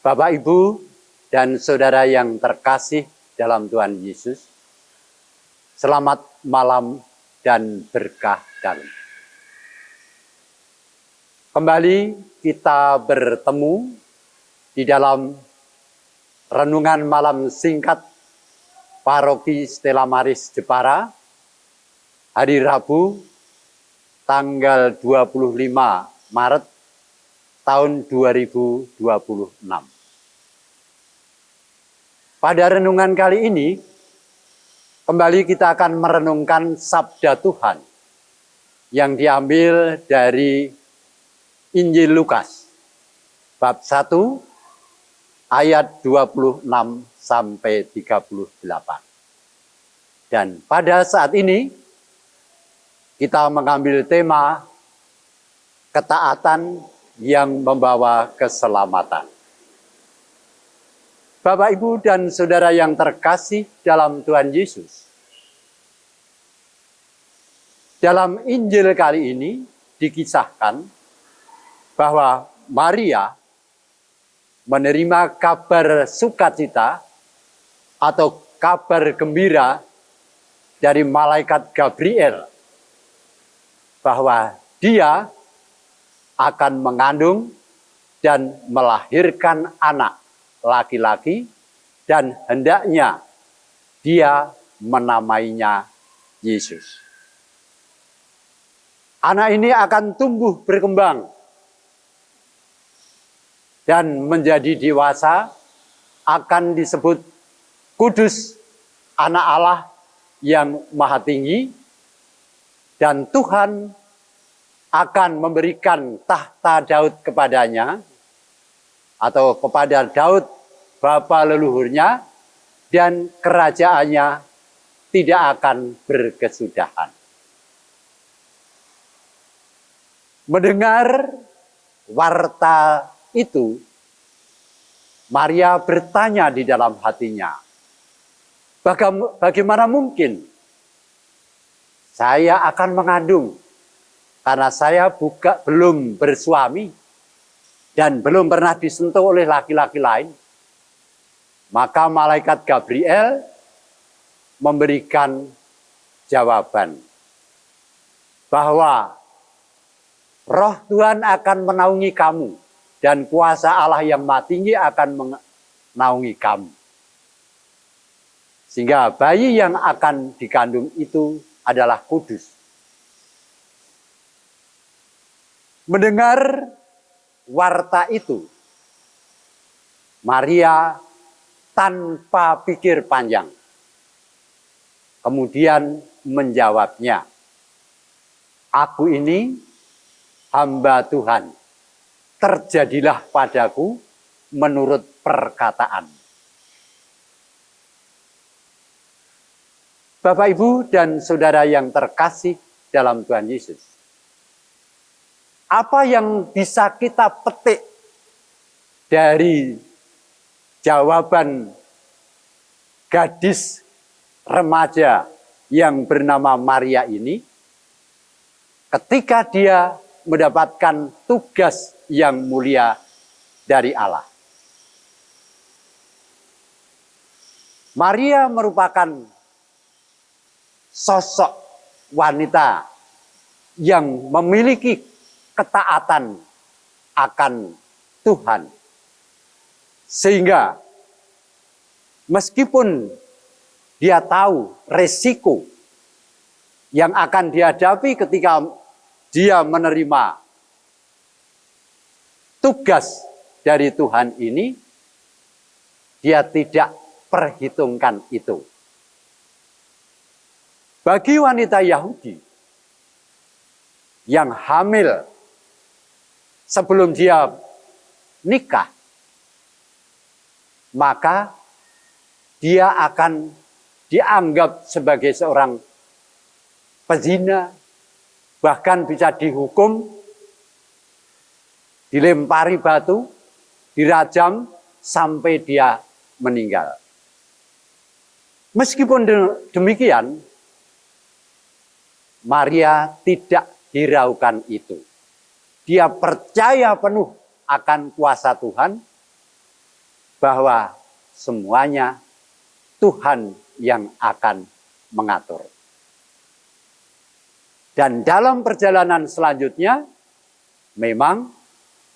Bapak, Ibu, dan saudara yang terkasih dalam Tuhan Yesus, selamat malam dan berkah dalam. Kembali kita bertemu di dalam renungan malam singkat Paroki Stella Maris Jepara, hari Rabu, tanggal 25 Maret tahun 2026. Pada renungan kali ini, kembali kita akan merenungkan sabda Tuhan yang diambil dari Injil Lukas, bab 1, ayat 26 sampai 38. Dan pada saat ini, kita mengambil tema ketaatan yang membawa keselamatan. Bapak, Ibu, dan saudara yang terkasih dalam Tuhan Yesus, dalam Injil kali ini dikisahkan bahwa Maria menerima kabar sukacita atau kabar gembira dari malaikat Gabriel bahwa dia akan mengandung dan melahirkan anak laki-laki, dan hendaknya dia menamainya Yesus. Anak ini akan tumbuh berkembang dan menjadi dewasa, akan disebut kudus, anak Allah yang maha tinggi, dan Tuhan akan memberikan tahta Daud kepadanya, atau kepada Daud bapa leluhurnya, dan kerajaannya tidak akan berkesudahan. Mendengar warta itu, Maria bertanya di dalam hatinya, bagaimana mungkin saya akan mengandung, karena saya belum bersuami dan belum pernah disentuh oleh laki-laki lain. Maka malaikat Gabriel memberikan jawaban bahwa Roh Tuhan akan menaungi kamu dan kuasa Allah yang Maha Tinggi akan menaungi kamu. Sehingga bayi yang akan dikandung itu adalah kudus. Mendengar warta itu, Maria tanpa pikir panjang kemudian menjawabnya, "Aku ini hamba Tuhan, terjadilah padaku menurut perkataan." Bapak, Ibu, dan saudara yang terkasih dalam Tuhan Yesus, apa yang bisa kita petik dari jawaban gadis remaja yang bernama Maria ini ketika dia mendapatkan tugas yang mulia dari Allah? Maria merupakan sosok wanita yang memiliki ketaatan akan Tuhan, sehingga meskipun dia tahu resiko yang akan dihadapi ketika dia menerima tugas dari Tuhan ini, dia tidak perhitungkan itu. Bagi wanita Yahudi yang hamil sebelum dia nikah, maka dia akan dianggap sebagai seorang pezina, bahkan bisa dihukum, dilempari batu, dirajam sampai dia meninggal. Meskipun demikian, Maria tidak hiraukan itu. Dia percaya penuh akan kuasa Tuhan bahwa semuanya Tuhan yang akan mengatur. Dan dalam perjalanan selanjutnya, memang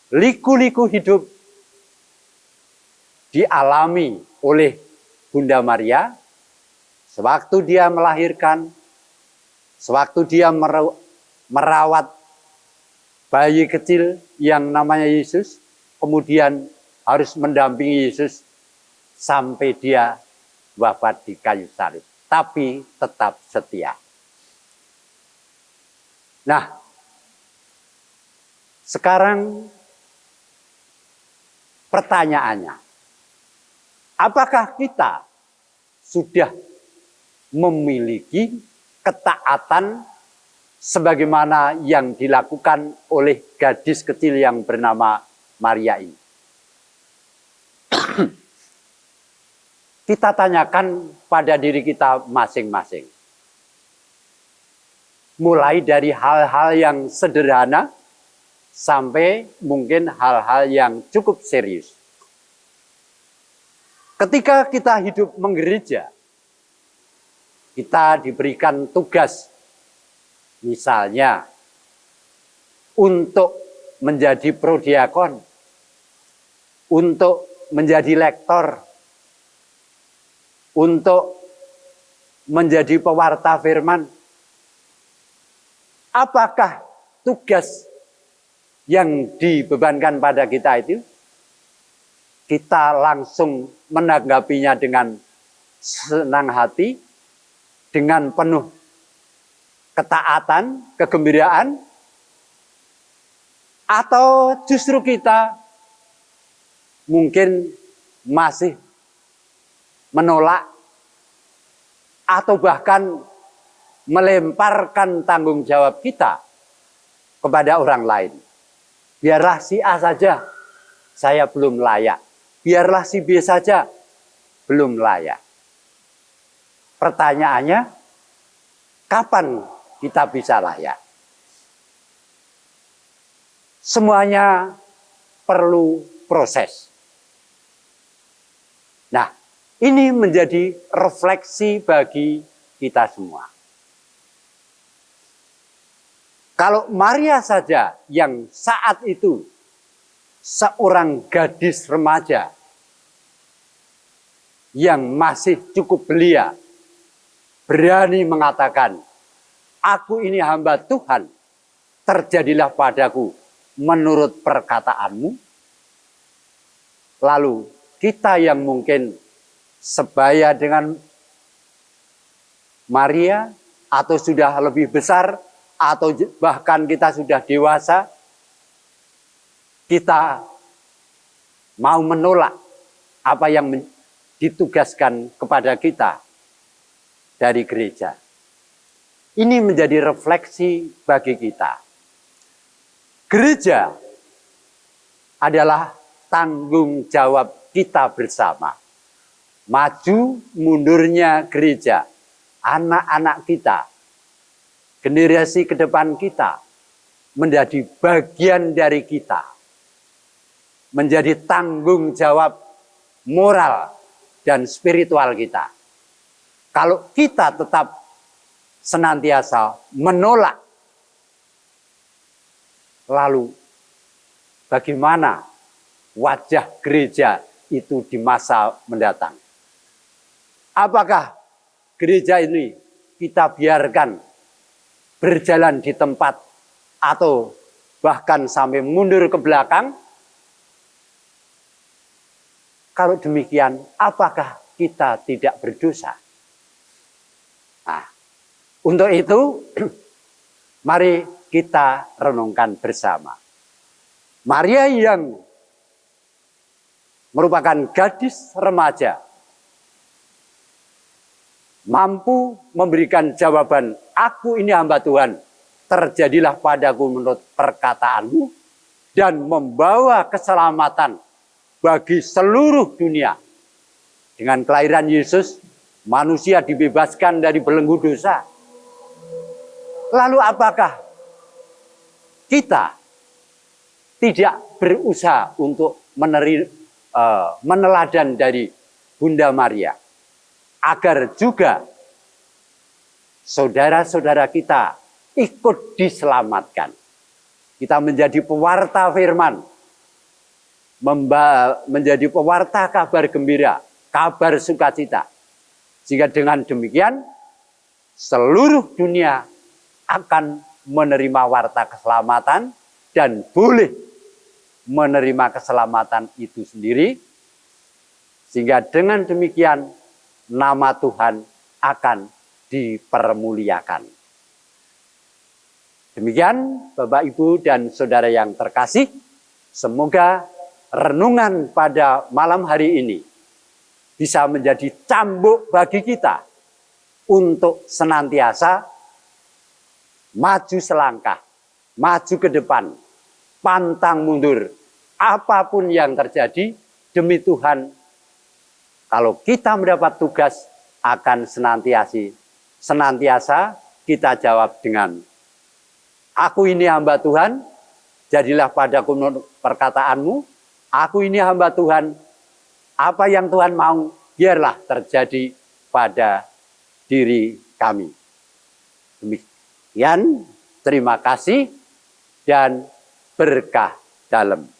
liku-liku hidup dialami oleh Bunda Maria sewaktu dia melahirkan, sewaktu dia merawat bayi kecil yang namanya Yesus, kemudian harus mendampingi Yesus sampai dia wafat di kayu salib. Tapi tetap setia. Nah, sekarang pertanyaannya, apakah kita sudah memiliki ketaatan sebagaimana yang dilakukan oleh gadis kecil yang bernama Maria ini? Kita tanyakan pada diri kita masing-masing. Mulai dari hal-hal yang sederhana sampai mungkin hal-hal yang cukup serius. Ketika kita hidup menggereja, kita diberikan tugas, misalnya untuk menjadi prodiakon, untuk menjadi lektor, untuk menjadi pewarta firman. Apakah tugas yang dibebankan pada kita itu kita langsung menanggapinya dengan senang hati, dengan penuh ketaatan, kegembiraan, atau justru kita mungkin masih menolak atau bahkan melemparkan tanggung jawab kita kepada orang lain. Biarlah si A saja, saya belum layak. Biarlah si B saja, belum layak. Pertanyaannya, kapan kita bisa layak? Semuanya perlu proses. Nah, ini menjadi refleksi bagi kita semua. Kalau Maria saja yang saat itu seorang gadis remaja yang masih cukup belia, berani mengatakan, aku ini hamba Tuhan, terjadilah padaku menurut perkataanmu. Lalu kita yang mungkin sebaya dengan Maria atau sudah lebih besar, atau bahkan kita sudah dewasa, kita mau menolak apa yang ditugaskan kepada kita dari gereja. Ini menjadi refleksi bagi kita. Gereja adalah tanggung jawab kita bersama. Maju mundurnya gereja, anak-anak kita, generasi ke depan kita menjadi bagian dari kita. Menjadi tanggung jawab moral dan spiritual kita. Kalau kita tetap senantiasa menolak, lalu bagaimana wajah gereja itu di masa mendatang? Apakah gereja ini kita biarkan berjalan di tempat atau bahkan sampai mundur ke belakang? Kalau demikian, apakah kita tidak berdosa? Nah, untuk itu, mari kita renungkan bersama. Maria yang merupakan gadis remaja, mampu memberikan jawaban, aku ini hamba Tuhan, terjadilah padaku menurut perkataanmu, dan membawa keselamatan bagi seluruh dunia. Dengan kelahiran Yesus, manusia dibebaskan dari belenggu dosa. Lalu apakah kita tidak berusaha untuk meneladan dari Bunda Maria, agar juga saudara-saudara kita ikut diselamatkan. Kita menjadi pewarta firman, menjadi pewarta kabar gembira, kabar sukacita. Sehingga dengan demikian seluruh dunia akan menerima warta keselamatan dan boleh menerima keselamatan itu sendiri. Sehingga dengan demikian nama Tuhan akan dipermuliakan. Demikian Bapak, Ibu, dan saudara yang terkasih, semoga renungan pada malam hari ini bisa menjadi cambuk bagi kita untuk senantiasa maju selangkah, maju ke depan, pantang mundur. Apapun yang terjadi demi Tuhan, kalau kita mendapat tugas akan senantiasa kita jawab dengan, aku ini hamba Tuhan, jadilah padaku perkataanmu, aku ini hamba Tuhan, apa yang Tuhan mau, biarlah terjadi pada diri kami. Demikian, terima kasih dan berkah dalam.